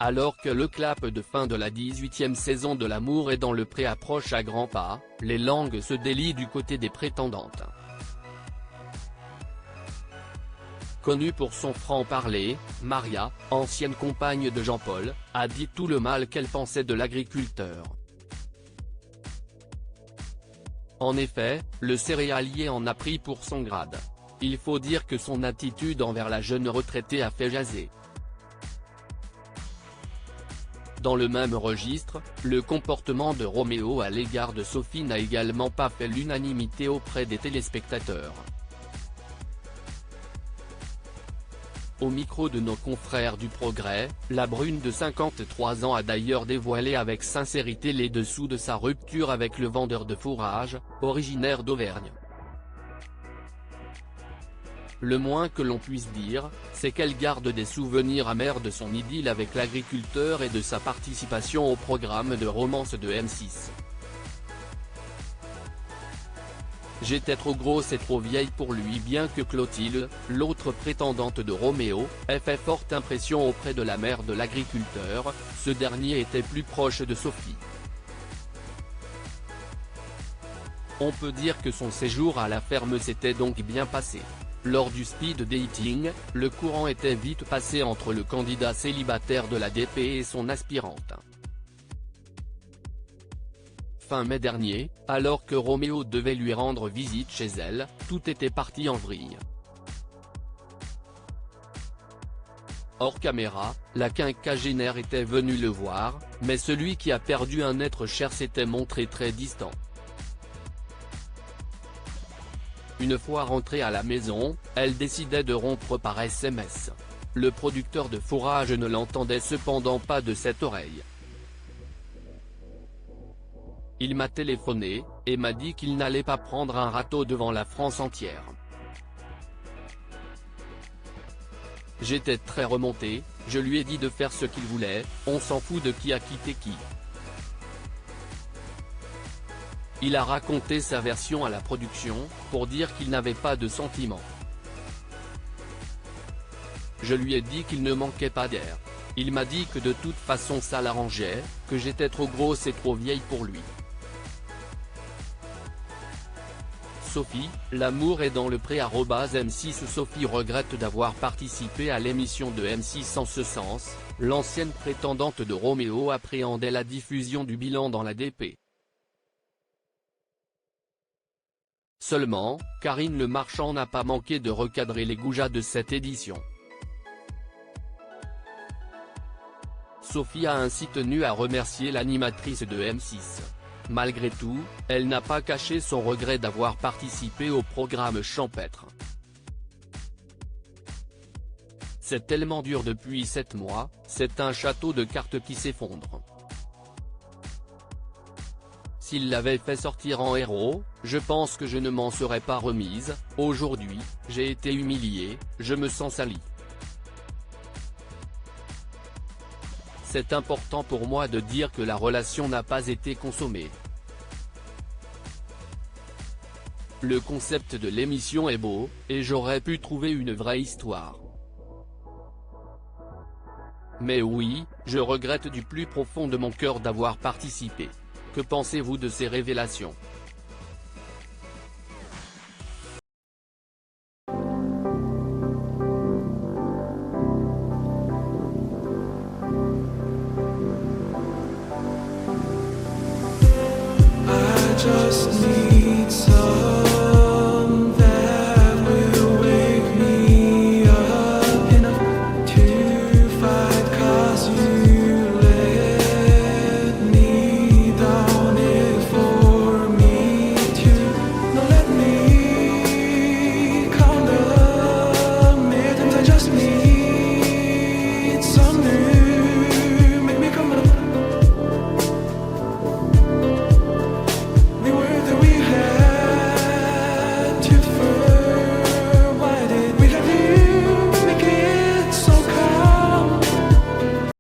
Alors que le clap de fin de la 18e saison de L'amour est dans le pré approche à grands pas, les langues se délient du côté des prétendantes. Connue pour son franc-parler, Maria, ancienne compagne de Jean-Paul, a dit tout le mal qu'elle pensait de l'agriculteur. En effet, le céréalier en a pris pour son grade. Il faut dire que son attitude envers la jeune retraitée a fait jaser. Dans le même registre, le comportement de Roméo à l'égard de Sophie n'a également pas fait l'unanimité auprès des téléspectateurs. Au micro de nos confrères du Progrès, la brune de 53 ans a d'ailleurs dévoilé avec sincérité les dessous de sa rupture avec le vendeur de fourrage, originaire d'Auvergne. Le moins que l'on puisse dire, c'est qu'elle garde des souvenirs amers de son idylle avec l'agriculteur et de sa participation au programme de romance de M6. J'étais trop grosse et trop vieille pour lui, bien que Clotilde, l'autre prétendante de Roméo, ait fait forte impression auprès de la mère de l'agriculteur, ce dernier était plus proche de Sophie. On peut dire que son séjour à la ferme s'était donc bien passé. Lors du speed dating, le courant était vite passé entre le candidat célibataire de la DP et son aspirante. Fin mai dernier, alors que Roméo devait lui rendre visite chez elle, tout était parti en vrille. Hors caméra, la quinquagénaire était venue le voir, mais celui qui a perdu un être cher s'était montré très distant. Une fois rentrée à la maison, elle décidait de rompre par SMS. Le producteur de fourrage ne l'entendait cependant pas de cette oreille. Il m'a téléphoné, et m'a dit qu'il n'allait pas prendre un râteau devant la France entière. J'étais très remonté, je lui ai dit de faire ce qu'il voulait, on s'en fout de qui a quitté qui. Il a raconté sa version à la production, pour dire qu'il n'avait pas de sentiments. Je lui ai dit qu'il ne manquait pas d'air. Il m'a dit que de toute façon ça l'arrangeait, que j'étais trop grosse et trop vieille pour lui. Sophie, L'amour est dans le pré @M6. Sophie regrette d'avoir participé à l'émission de M6 en ce sens, l'ancienne prétendante de Roméo appréhendait la diffusion du bilan dans la DP. Seulement, Karine Le Marchand n'a pas manqué de recadrer les goujats de cette édition. Sophie a ainsi tenu à remercier l'animatrice de M6. Malgré tout, elle n'a pas caché son regret d'avoir participé au programme champêtre. C'est tellement dur depuis 7 mois, c'est un château de cartes qui s'effondre. S'il l'avait fait sortir en héros, je pense que je ne m'en serais pas remise. Aujourd'hui, j'ai été humiliée, je me sens salie. C'est important pour moi de dire que la relation n'a pas été consommée. Le concept de l'émission est beau, et j'aurais pu trouver une vraie histoire. Mais oui, je regrette du plus profond de mon cœur d'avoir participé. Que pensez-vous de ces révélations ? Just need